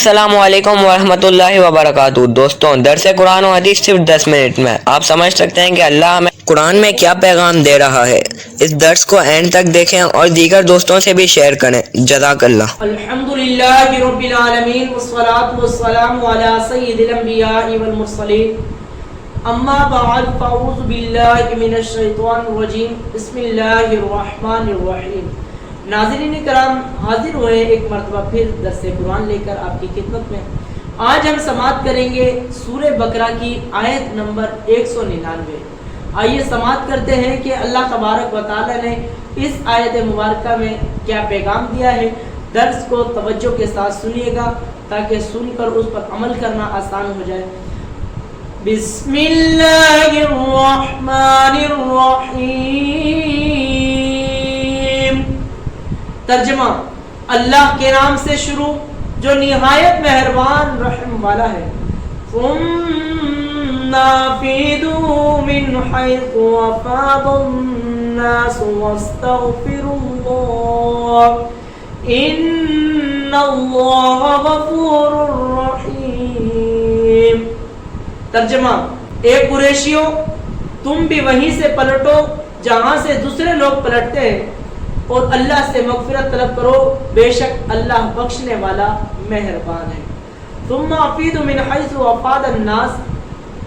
السلام علیکم ورحمۃ اللہ وبرکاتہ۔ دوستوں، درس قرآن و حدیث صرف 10 منٹ میں۔ آپ سمجھ سکتے ہیں کہ اللہ ہمیں قرآن میں کیا پیغام دے رہا ہے۔ اس درس کو اینڈ تک دیکھیں اور دیگر دوستوں سے بھی شیئر کریں۔ جزاک اللہ۔ الحمدللہ رب العالمین والصلاة والسلام علی سید الانبیاء والمرسلین، اما بعد فاعوذ باللہ من الشیطان الرجیم، بسم اللہ الرحمن الرحیم۔ ناظرین کرام، حاضر ہوئے ایک مرتبہ پھر درس قرآن لے کر آپ کی خدمت میں۔ آج ہم سماعت کریں گے سورہ بقرہ کی آیت نمبر 199۔ آئیے سماعت کرتے ہیں کہ اللہ تبارک و تعالی نے اس آیت مبارکہ میں کیا پیغام دیا ہے۔ درس کو توجہ کے ساتھ سنیے گا تاکہ سن کر اس پر عمل کرنا آسان ہو جائے۔ بسم اللہ الرحمن الرحیم۔ ترجمہ: اللہ کے نام سے شروع جو نہایت مہربان رحم والا ہے۔ ثم افیدوا من حیث افاض الناس واستغفروا اللہ ان اللہ غفور رحیم۔ ترجمہ: اے قریشیوں، تم بھی وہیں سے پلٹو جہاں سے دوسرے لوگ پلٹتے ہیں اور اللہ سے مغفرت طلب کرو، بے شک اللہ بخشنے والا مہربان ہے۔ ثم افیدوا من حیث افاض الناس،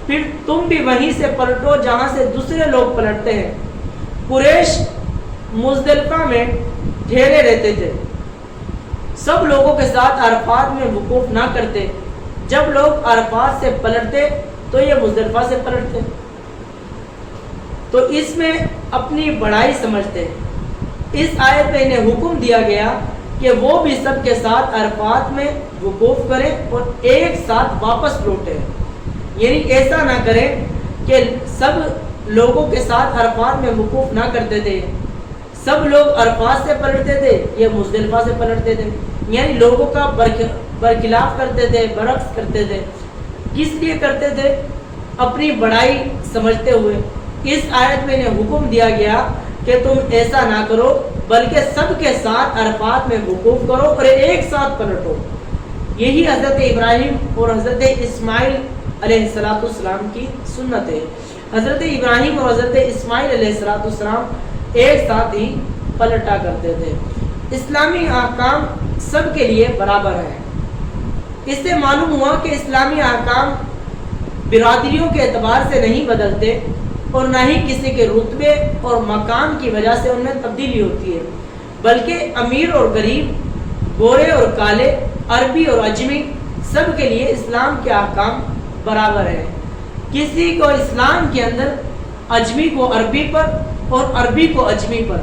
پھر تم بھی وہیں سے پلٹو جہاں سے دوسرے لوگ پلٹتے ہیں۔ قریش مزدلفہ میں ڈھیرے رہتے تھے، سب لوگوں کے ساتھ عرفات میں وقوف نہ کرتے۔ جب لوگ عرفات سے پلٹتے تو یہ مزدلفہ سے پلٹتے، تو اس میں اپنی بڑائی سمجھتے۔ اس آیت میں انہیں حکم دیا گیا کہ وہ بھی سب کے ساتھ عرفات میں وقوف کریں اور ایک ساتھ واپس لوٹیں، یعنی ایسا نہ کریں کہ سب لوگوں کے ساتھ عرفات میں وقوف نہ کرتے تھے، سب لوگ عرفات سے پلٹتے تھے، یہ مزدلفہ سے پلٹتے تھے، یعنی لوگوں کا برخلاف کرتے تھے، برعکس کرتے تھے۔ کس لیے کرتے تھے؟ اپنی بڑائی سمجھتے ہوئے۔ اس آیت میں انہیں حکم دیا گیا کہ تم ایسا نہ کرو بلکہ سب کے ساتھ عرفات میں وقوف کرو اور ایک ساتھ پلٹو۔ یہی حضرت ابراہیم اور حضرت اسماعیل علیہ السلام کی سنت ہے۔ حضرت ابراہیم اور حضرت اسماعیل علیہ السلام ایک ساتھ ہی پلٹا کرتے تھے۔ اسلامی احکام سب کے لیے برابر ہیں۔ اس سے معلوم ہوا کہ اسلامی احکام برادریوں کے اعتبار سے نہیں بدلتے اور نہ ہی کسی کے رتبے اور مقام کی وجہ سے ان میں تبدیلی ہوتی ہے، بلکہ امیر اور غریب، گورے اور کالے، عربی اور اجمی، سب کے لیے اسلام کے احکام برابر ہیں۔ کسی کو اسلام کے اندر اجمی کو عربی پر اور عربی کو اجمی پر،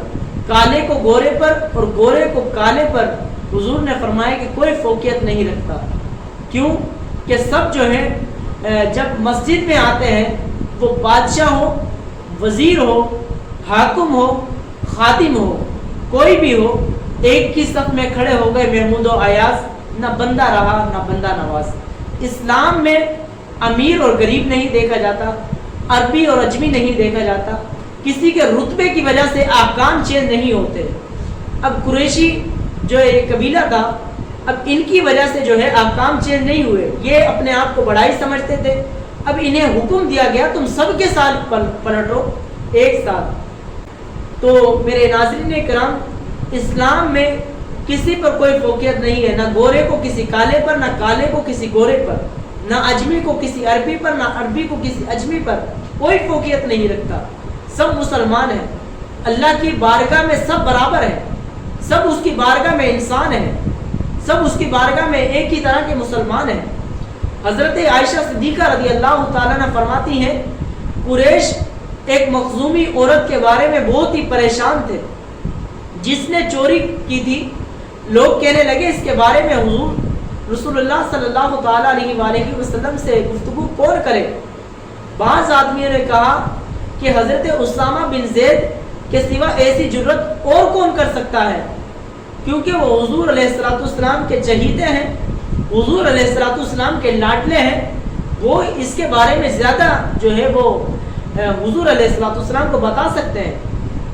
کالے کو گورے پر اور گورے کو کالے پر حضور نے فرمایا کہ کوئی فوقیت نہیں رکھتا۔ کیوں کہ سب جو ہیں جب مسجد میں آتے ہیں وہ بادشاہ ہو، وزیر ہو، حاکم ہو، خادم ہو، کوئی بھی ہو، ایک کی صف میں کھڑے ہو گئے محمود و ایاز، نہ بندہ رہا نہ بندہ نواز۔ اسلام میں امیر اور غریب نہیں دیکھا جاتا، عربی اور اجمی نہیں دیکھا جاتا، کسی کے رتبے کی وجہ سے احکام چینج نہیں ہوتے۔ اب قریشی جو ایک قبیلہ تھا، اب ان کی وجہ سے جو ہے احکام چینج نہیں ہوئے، یہ اپنے آپ کو بڑائی سمجھتے تھے۔ اب انہیں حکم دیا گیا تم سب کے ساتھ پلٹو ایک ساتھ۔ تو میرے ناظرین کرام، اسلام میں کسی پر کوئی فوقیت نہیں ہے، نہ گورے کو کسی کالے پر، نہ کالے کو کسی گورے پر، نہ اجمی کو کسی عربی پر، نہ عربی کو کسی اجمی پر، کوئی فوقیت نہیں رکھتا۔ سب مسلمان ہیں، اللہ کی بارگاہ میں سب برابر ہیں، سب اس کی بارگاہ میں انسان ہیں، سب اس کی بارگاہ میں ایک ہی طرح کے مسلمان ہیں۔ حضرت عائشہ صدیقہ رضی اللہ تعالیٰ نے فرماتی ہیں، قریش ایک مخزومی عورت کے بارے میں بہت ہی پریشان تھے جس نے چوری کی تھی۔ لوگ کہنے لگے اس کے بارے میں حضور رسول اللہ صلی اللہ تعالیٰ علیہ وآلہ وسلم سے گفتگو کون کرے؟ بعض آدمیوں نے کہا کہ حضرت اسامہ بن زید کے سوا ایسی جرت اور کون کر سکتا ہے، کیونکہ وہ حضور علیہ السلام کے چہیتے ہیں، حضور علیہ السلام کے لاڈلے ہیں، وہ اس کے بارے میں زیادہ جو ہے وہ حضور علیہ السلام کو بتا سکتے ہیں۔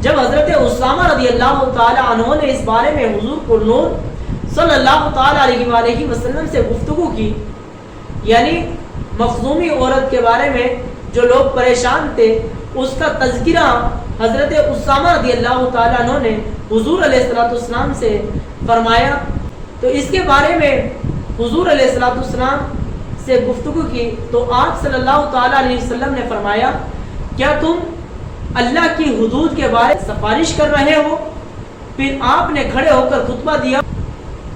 جب حضرت اسامہ رضی اللہ تعالی عنہ نے اس بارے میں حضور کو نور صلی اللہ تعالیٰ علیہ وآلہ وسلم سے گفتگو کی، یعنی مخزومی عورت کے بارے میں جو لوگ پریشان تھے اس کا تذکرہ حضرت اسامہ رضی اللہ تعالیٰ عنہ نے حضور علیہ السلام سے فرمایا. تو اس کے بارے میں حضور علیہ السلام سے گفتگو کی تو آپ صلی اللہ تعالیٰ علیہ وسلم نے فرمایا کیا تم اللہ کی حدود کے بارے میں سفارش کر رہے ہو؟ پھر آپ نے کھڑے ہو کر خطبہ دیا.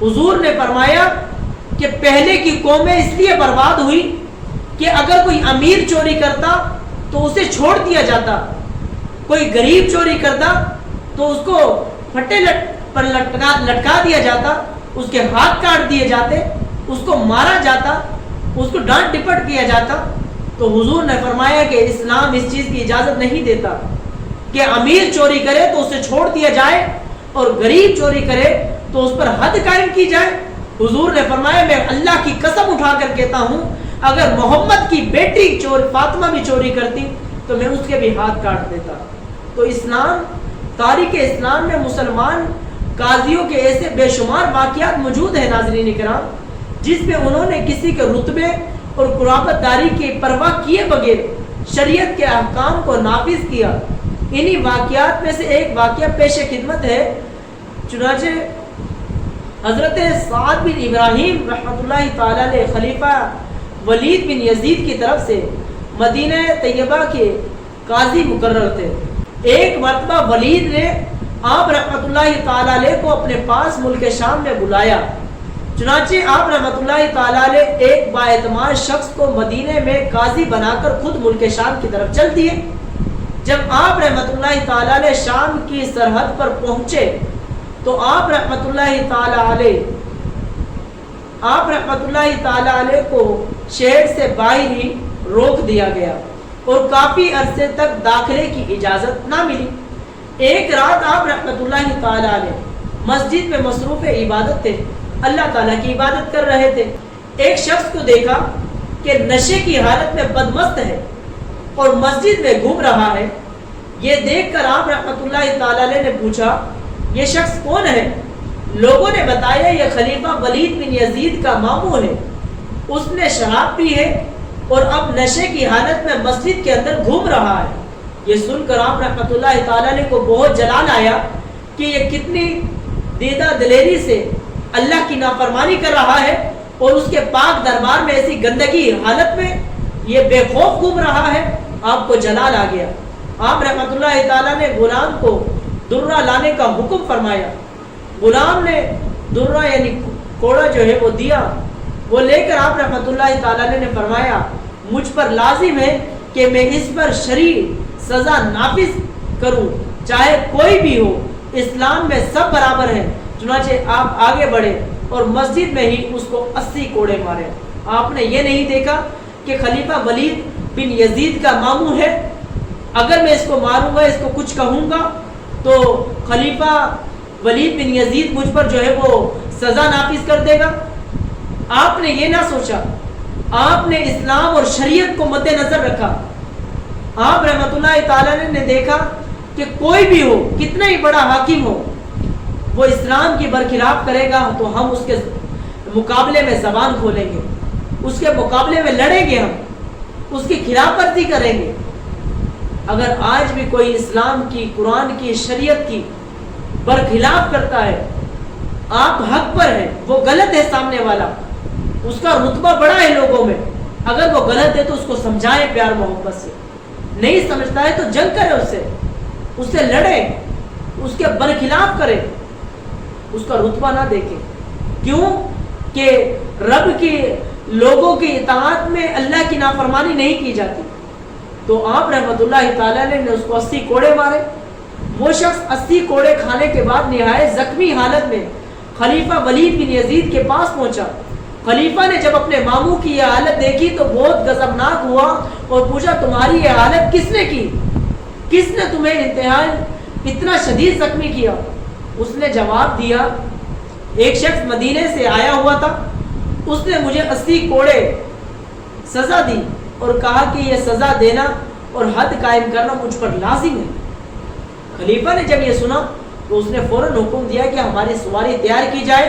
حضور نے فرمایا کہ پہلے کی قومیں اس لیے برباد ہوئی کہ اگر کوئی امیر چوری کرتا تو اسے چھوڑ دیا جاتا، کوئی غریب چوری کرتا تو اس کو پھٹے پر لٹکا دیا جاتا، اس کے ہاتھ کاٹ دیے جاتے، اس کو مارا جاتا، اس کو ڈانٹ ڈپٹ کیا جاتا. تو حضور نے فرمایا کہ اسلام اس چیز کی اجازت نہیں دیتا کہ امیر چوری کرے تو اسے چھوڑ دیا جائے اور غریب چوری کرے تو اس پر حد قائم کی جائے. حضور نے فرمایا میں اللہ کی قسم اٹھا کر کہتا ہوں اگر محمد کی بیٹی فاطمہ بھی چوری کرتی تو میں اس کے بھی ہاتھ کاٹ دیتا. تو اسلام، تاریخ اسلام میں مسلمان قاضیوں کے ایسے بے شمار واقعات موجود ہیں ناظرین کرام جس میں انہوں نے کسی کے رتبے اور قرابت داری کی پرواہ کیے بغیر شریعت کے احکام کو نافذ کیا. انہی واقعات میں سے ایک واقعہ پیش خدمت ہے. چنانچہ حضرت سعد بن ابراہیم رحمۃ اللہ تعالی علیہ خلیفہ ولید بن یزید کی طرف سے مدینہ طیبہ کے قاضی مقرر تھے. ایک مرتبہ ولید نے آپ رحمۃ اللہ تعالی علیہ کو اپنے پاس ملک شام میں بلایا. چنانچہ آپ رحمۃ اللہ تعالی علیہ ایک بااعتماد شخص کو مدینے میں قاضی بنا کر خود ملک شام کی طرف چل دیے. جب آپ رحمۃ اللہ تعالی علیہ شام کی سرحد پر پہنچے تو آپ رحمۃ اللہ تعالی علیہ کو شہر سے باہر ہی روک دیا گیا اور کافی عرصے تک داخلے کی اجازت نہ ملی. ایک رات آپ رحمۃ اللہ تعالی علیہ مسجد میں مصروف عبادت تھے، اللہ تعالیٰ کی عبادت کر رہے تھے. ایک شخص کو دیکھا کہ نشے کی حالت میں بدمست ہے اور مسجد میں گھوم رہا ہے. یہ دیکھ کر آپ رحمۃ اللہ تعالی علیہ نے پوچھا یہ شخص کون ہے؟ لوگوں نے بتایا یہ خلیفہ ولید بن یزید کا ماموں ہے، اس نے شراب پی ہے اور اب نشے کی حالت میں مسجد کے اندر گھوم رہا ہے. یہ سن کر آپ رحمۃ اللہ تعالی علیہ کو بہت جلال آیا کہ یہ کتنی دیدہ دلیری سے اللہ کی نافرمانی کر رہا ہے اور اس کے پاک دربار میں ایسی گندگی حالت میں یہ بے خوف گھوم رہا ہے. آپ کو جلال آ گیا. آپ رحمۃ اللہ تعالیٰ نے غلام کو درہ لانے کا حکم فرمایا. غلام نے درہ یعنی کوڑا جو ہے وہ دیا. وہ لے کر آپ رحمۃ اللہ تعالیٰ نے فرمایا مجھ پر لازم ہے کہ میں اس پر شرعی سزا نافذ کروں چاہے کوئی بھی ہو، اسلام میں سب برابر ہیں. چنانچہ آپ آگے بڑھے اور مسجد میں ہی اس کو 80 کوڑے مارے. آپ نے یہ نہیں دیکھا کہ خلیفہ ولید بن یزید کا ماموں ہے، اگر میں اس کو ماروں گا، اس کو کچھ کہوں گا تو خلیفہ ولید بن یزید مجھ پر جو ہے وہ سزا نافذ کر دے گا. آپ نے یہ نہ سوچا، آپ نے اسلام اور شریعت کو مد نظر رکھا. آپ رحمۃ اللہ تعالی نے دیکھا کہ کوئی بھی ہو، کتنا ہی بڑا حاکم ہو، وہ اسلام کی برخلاف کرے گا تو ہم اس کے مقابلے میں زبان کھولیں گے، اس کے مقابلے میں لڑیں گے، ہم اس کی خلاف ورزی کریں گے. اگر آج بھی کوئی اسلام کی، قرآن کی، شریعت کی برخلاف کرتا ہے، آپ حق پر ہیں، وہ غلط ہے، سامنے والا اس کا رتبہ بڑا ہے لوگوں میں، اگر وہ غلط ہے تو اس کو سمجھائیں پیار محبت سے. نہیں سمجھتا ہے تو جنگ کرے، اس سے لڑے، اس کے برخلاف کرے، اس کا رتبہ نہ دیکھے. کیوں کہ رب کی، لوگوں کی اطاعت میں اللہ کی نافرمانی نہیں کی جاتی. تو آپ رحمۃ اللہ تعالی نے اس کو 80 کوڑے مارے. وہ شخص 80 کوڑے کھانے کے بعد نہایت زخمی حالت میں خلیفہ ولید بن یزید کے پاس پہنچا. خلیفہ نے جب اپنے ماموں کی یہ حالت دیکھی تو بہت غضبناک ہوا اور پوچھا تمہاری یہ حالت کس نے کی؟ کس نے تمہیں انتہائی اتنا شدید زخمی کیا؟ اس نے جواب دیا ایک شخص مدینے سے آیا ہوا تھا، اس نے مجھے 80 کوڑے سزا دی اور کہا کہ یہ سزا دینا اور حد قائم کرنا مجھ پر لازم ہے. خلیفہ نے جب یہ سنا تو اس نے فوراً حکم دیا کہ ہماری سواری تیار کی جائے